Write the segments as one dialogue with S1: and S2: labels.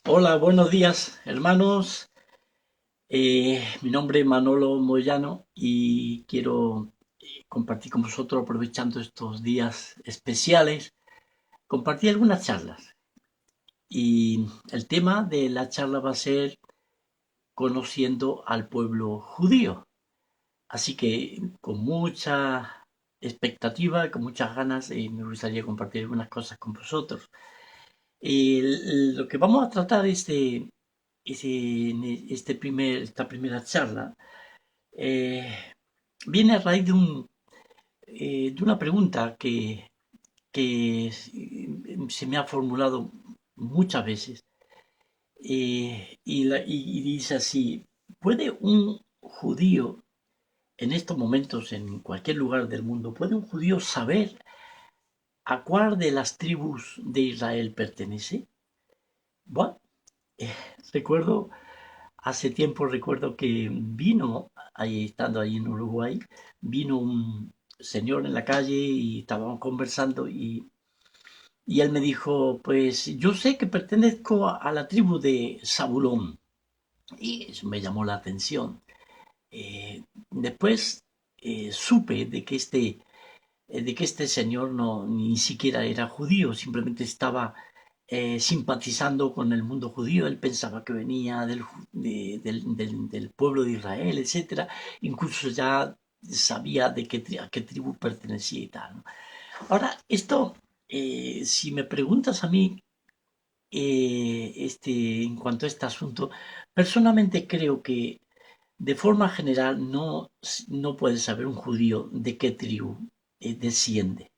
S1: Hola, buenos días, hermanos. Mi nombre es Manolo Moyano y quiero compartir con vosotros, aprovechando estos días especiales, compartir algunas charlas. Y el tema de la charla va a ser conociendo al pueblo judío. Así que con mucha expectativa, con muchas ganas, me gustaría compartir algunas cosas con vosotros. Lo que vamos a tratar esta primera charla eh, viene a raíz de una pregunta que se me ha formulado muchas veces y dice así: ¿puede un judío en estos momentos, en cualquier lugar del mundo, puede un judío saber a cuál de las tribus de Israel pertenece? Bueno, eh, recuerdo Hace tiempo recuerdo que estando ahí en Uruguay, vino un señor en la calle y estábamos conversando y él me dijo, pues yo sé que pertenezco a la tribu de Zabulón, y eso me llamó la atención. Después supe de que este señor no ni siquiera era judío, simplemente estaba simpatizando con el mundo judío. Él pensaba que venía del pueblo de Israel, etcétera. Incluso ya sabía a qué tribu pertenecía y tal, ¿no? Ahora, esto, si me preguntas a mí, en cuanto a este asunto, personalmente creo que de forma general no puede saber un judío de qué tribu desciende.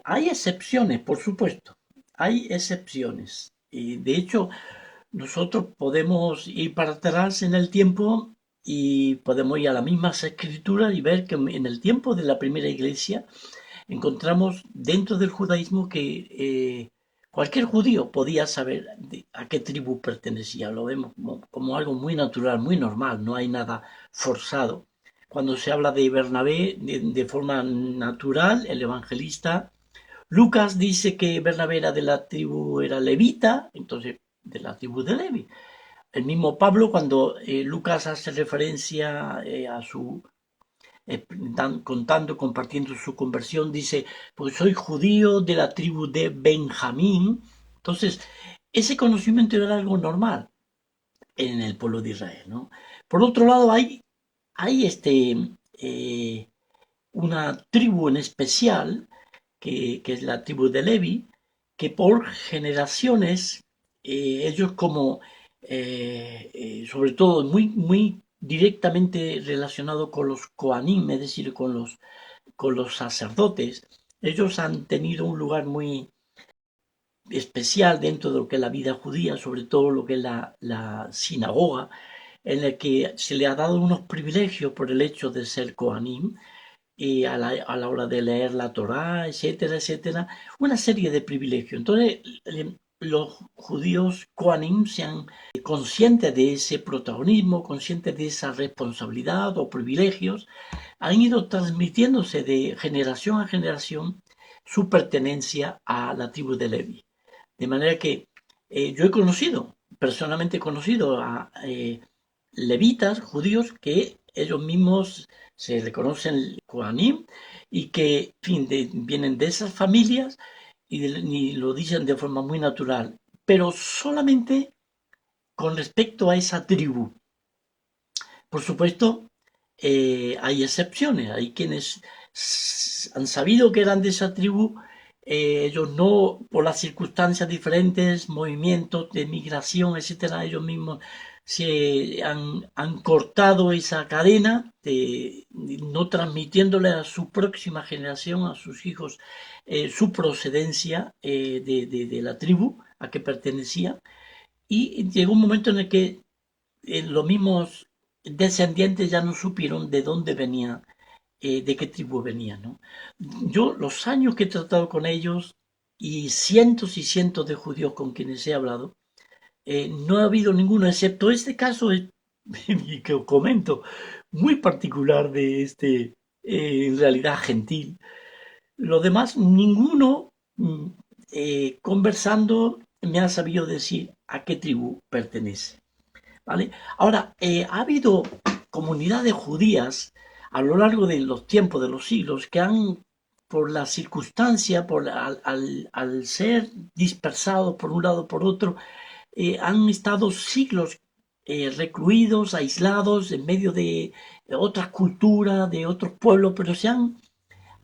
S1: Hay excepciones, por supuesto, hay excepciones. De hecho, nosotros podemos ir para atrás en el tiempo y podemos ir a las mismas escrituras y ver que en el tiempo de la primera iglesia encontramos dentro del judaísmo que cualquier judío podía saber a qué tribu pertenecía. Lo vemos como algo muy natural, muy normal, no hay nada forzado. Cuando se habla de Bernabé, de forma natural, el evangelista Lucas dice que Bernabé era de la tribu, era levita, entonces de la tribu de Levi. El mismo Pablo, cuando Lucas hace referencia a su contando, compartiendo su conversión, dice, pues soy judío de la tribu de Benjamín. Entonces, ese conocimiento era algo normal en el pueblo de Israel, ¿no? Por otro lado, hay eh, una tribu en especial, que es la tribu de Levi, que por generaciones, ellos como, sobre todo muy directamente relacionado con los Koanim, es decir, con los sacerdotes, ellos han tenido un lugar muy especial dentro de lo que es la vida judía, sobre todo lo que es la sinagoga, en el que se le ha dado unos privilegios por el hecho de ser Koanim, y a la hora de leer la Torá, etcétera, etcétera, una serie de privilegios. Entonces, los judíos Kohanim sean conscientes de ese protagonismo, conscientes de esa responsabilidad o privilegios, han ido transmitiéndose de generación a generación su pertenencia a la tribu de Levi. De manera que yo he conocido, personalmente he conocido a levitas, judíos, que ellos mismos se reconocen Kohanim y que, en fin, vienen de esas familias y lo dicen de forma muy natural, pero solamente con respecto a esa tribu. Por supuesto, hay excepciones, hay quienes han sabido que eran de esa tribu, ellos no, por las circunstancias diferentes, movimientos de migración, etcétera, ellos mismos han cortado esa cadena, no transmitiéndole a su próxima generación, a sus hijos, su procedencia de la tribu a que pertenecía. Y llegó un momento en el que los mismos descendientes ya no supieron de dónde venían, de qué tribu venían, ¿no? Yo, los años que he tratado con ellos y cientos de judíos con quienes he hablado, no ha habido ninguno, excepto este caso, y que os comento, muy particular de en realidad gentil. Lo demás, ninguno conversando me ha sabido decir a qué tribu pertenece. ¿Vale? Ahora, ha habido comunidades judías a lo largo de los tiempos, de los siglos, que han, por la circunstancia, al ser dispersados por un lado por otro, han estado siglos recluidos, aislados, en medio de otras culturas, de otros pueblos, pero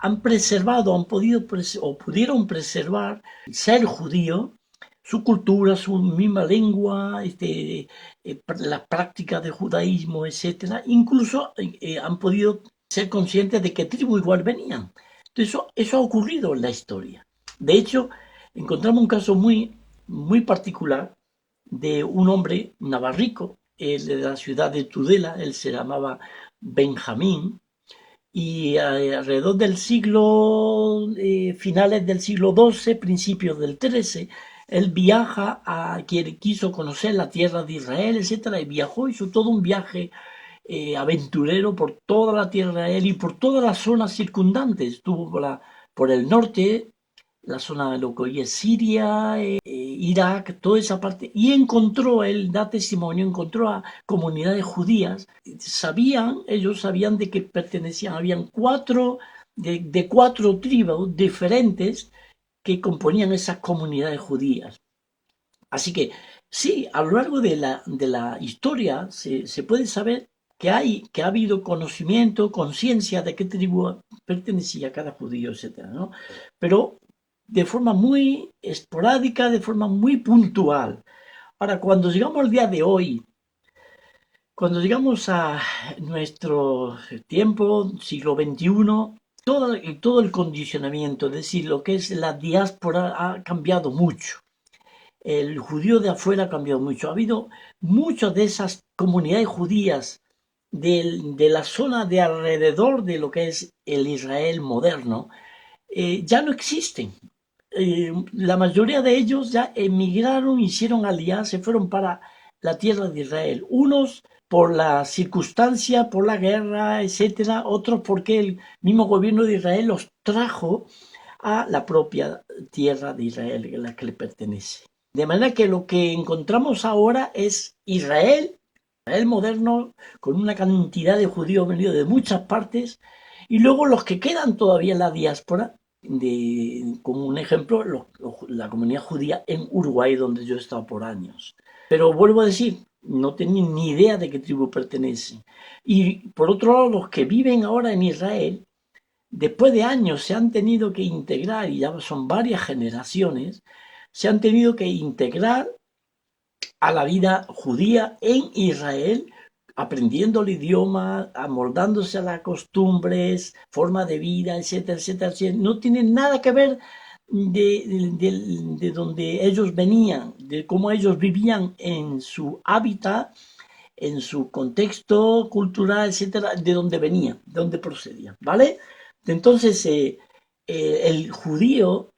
S1: han preservado, han podido o pudieron preservar el ser judío, su cultura, su misma lengua, las prácticas de judaísmo, etcétera. Incluso han podido ser conscientes de qué tribu igual venían. Entonces, eso ha ocurrido en la historia. De hecho, encontramos un caso muy particular de un hombre navarrico, de la ciudad de Tudela. Él se llamaba Benjamín, y alrededor del siglo, finales del siglo XII, principios del XIII, él viaja a quien quiso conocer la tierra de Israel, etcétera, y viajó, hizo todo un viaje aventurero por toda la tierra de Israel y por todas las zonas circundantes. Estuvo por el norte, la zona de lo que hoy es Siria, Irak, toda esa parte, y él da testimonio, encontró a comunidades judías. Ellos sabían de que pertenecían, habían de cuatro tribus diferentes que componían esas comunidades judías. Así que sí, a lo largo de la historia se puede saber que ha habido conocimiento, conciencia de qué tribu pertenecía cada judío, etcétera, ¿no? Pero de forma muy esporádica, de forma muy puntual. Ahora, cuando llegamos al día de hoy, cuando llegamos a nuestro tiempo, siglo XXI, todo el condicionamiento, es decir, lo que es la diáspora ha cambiado mucho. El judío de afuera ha cambiado mucho. Ha habido muchas de esas comunidades judías de la zona de alrededor de lo que es el Israel moderno, ya no existen. La mayoría de ellos ya emigraron, hicieron alianzas, se fueron para la tierra de Israel. Unos por la circunstancia, por la guerra, etcétera, otros porque el mismo gobierno de Israel los trajo a la propia tierra de Israel, a la que le pertenece. De manera que lo que encontramos ahora es Israel moderno, con una cantidad de judíos venidos de muchas partes, y luego los que quedan todavía en la diáspora, como un ejemplo, la comunidad judía en Uruguay, donde yo he estado por años. Pero vuelvo a decir, no tenía ni idea de qué tribu pertenece. Y por otro lado, los que viven ahora en Israel, después de años se han tenido que integrar, y ya son varias generaciones, se han tenido que integrar a la vida judía en Israel, aprendiendo el idioma, amoldándose a las costumbres, forma de vida, etcétera, etcétera, etcétera. No tiene nada que ver de donde ellos venían, de cómo ellos vivían en su hábitat, en su contexto cultural, etcétera, de donde venían, de donde procedían, ¿vale? Entonces, el judío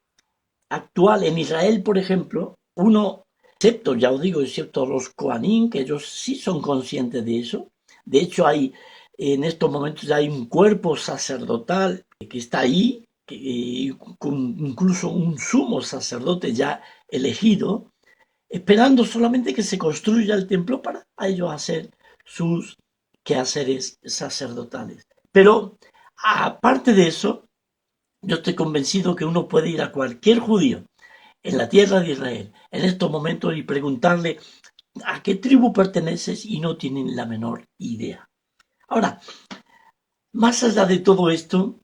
S1: actual en Israel, por ejemplo, excepto, ya os digo, excepto los Kohanim, que ellos sí son conscientes de eso. De hecho, en estos momentos ya hay un cuerpo sacerdotal que está ahí, con incluso un sumo sacerdote ya elegido, esperando solamente que se construya el templo para ellos hacer sus quehaceres sacerdotales. Pero aparte de eso, yo estoy convencido que uno puede ir a cualquier judío en la tierra de Israel en estos momentos y preguntarle a qué tribu perteneces y no tienen la menor idea. Ahora, más allá de todo esto,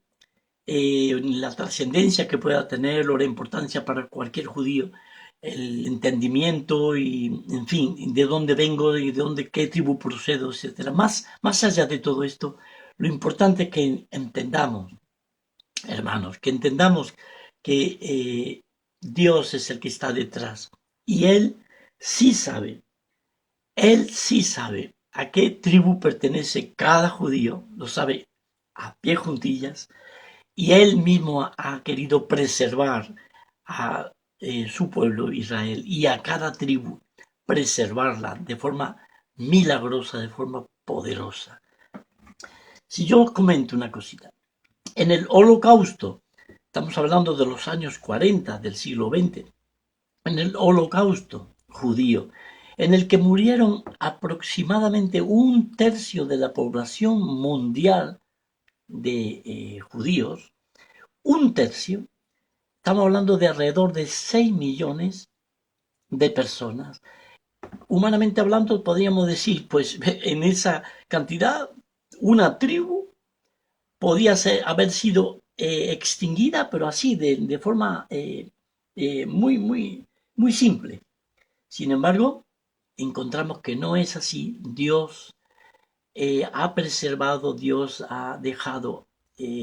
S1: la trascendencia que pueda tener o la importancia para cualquier judío, el entendimiento y, en fin, de dónde vengo y de dónde, qué tribu procedo, etcétera. Más allá de todo esto, lo importante es que entendamos, hermanos, que entendamos que Dios es el que está detrás y Él sí sabe a qué tribu pertenece cada judío, lo sabe a pie juntillas, y Él mismo ha querido preservar a su pueblo Israel y a cada tribu, preservarla de forma milagrosa, de forma poderosa. Si yo os comento una cosita, en el Holocausto, estamos hablando de los años 40 del siglo XX, en el Holocausto judío, en el que murieron aproximadamente un tercio de la población mundial de judíos, un tercio, estamos hablando de alrededor de 6 millones de personas. Humanamente hablando, podríamos decir, pues en esa cantidad, una tribu podía haber sido extinguida, pero así, de forma muy simple. Sin embargo, encontramos que no es así. Dios ha preservado, Dios ha dejado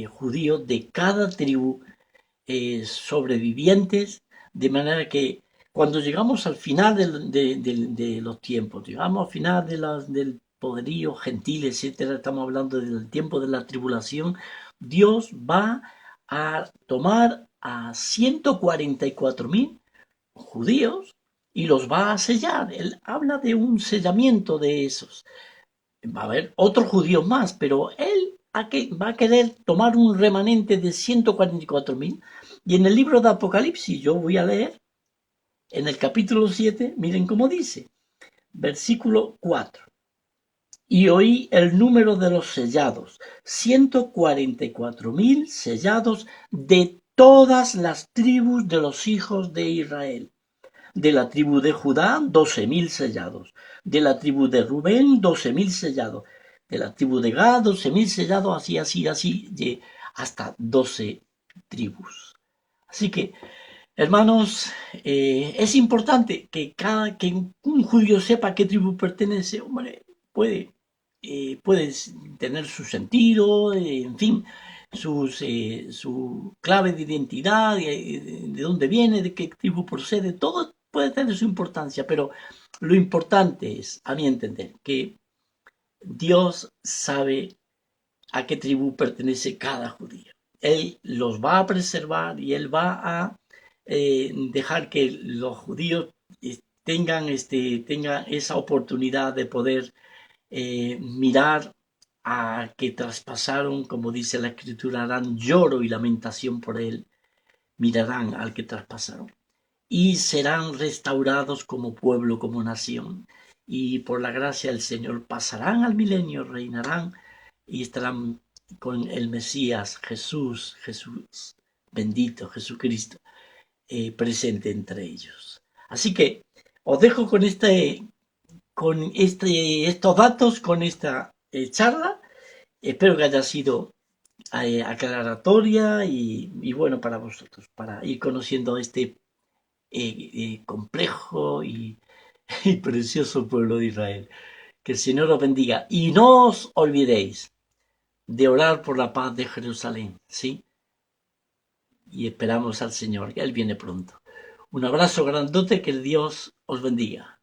S1: judíos de cada tribu sobrevivientes, de manera que cuando llegamos al final de los tiempos, llegamos al final del poderío gentil, etcétera, estamos hablando del tiempo de la tribulación, Dios va a tomar a 144.000 judíos y los va a sellar. Él habla de un sellamiento de esos. Va a haber otros judíos más, pero él va a querer tomar un remanente de 144.000. Y en el libro de Apocalipsis, yo voy a leer, en el capítulo 7, miren cómo dice, versículo 4. Y oí el número de los sellados, 144.000 sellados de todas las tribus de los hijos de Israel. De la tribu de Judá, 12.000 sellados. De la tribu de Rubén, 12.000 sellados. De la tribu de Gad, 12.000 sellados, así, hasta 12 tribus. Así que, hermanos, es importante que un judío sepa a qué tribu pertenece. Hombre, puede tener su sentido, en fin, su clave de identidad, de dónde viene, de qué tribu procede, todo puede tener su importancia, pero lo importante es, a mi entender, que Dios sabe a qué tribu pertenece cada judío. Él los va a preservar y Él va a dejar que los judíos tengan esa oportunidad de poder mirar a que traspasaron, como dice la escritura, harán lloro y lamentación por él, mirarán al que traspasaron y serán restaurados como pueblo, como nación. Y por la gracia del Señor pasarán al milenio, reinarán y estarán con el Mesías, Jesús, bendito Jesucristo, presente entre ellos. Así que os dejo con estos datos, con esta charla. Espero que haya sido aclaratoria y bueno para vosotros, para ir conociendo este complejo y precioso pueblo de Israel. Que el Señor os bendiga. Y no os olvidéis de orar por la paz de Jerusalén, ¿sí? Y esperamos al Señor, que Él viene pronto. Un abrazo grandote, que Dios os bendiga.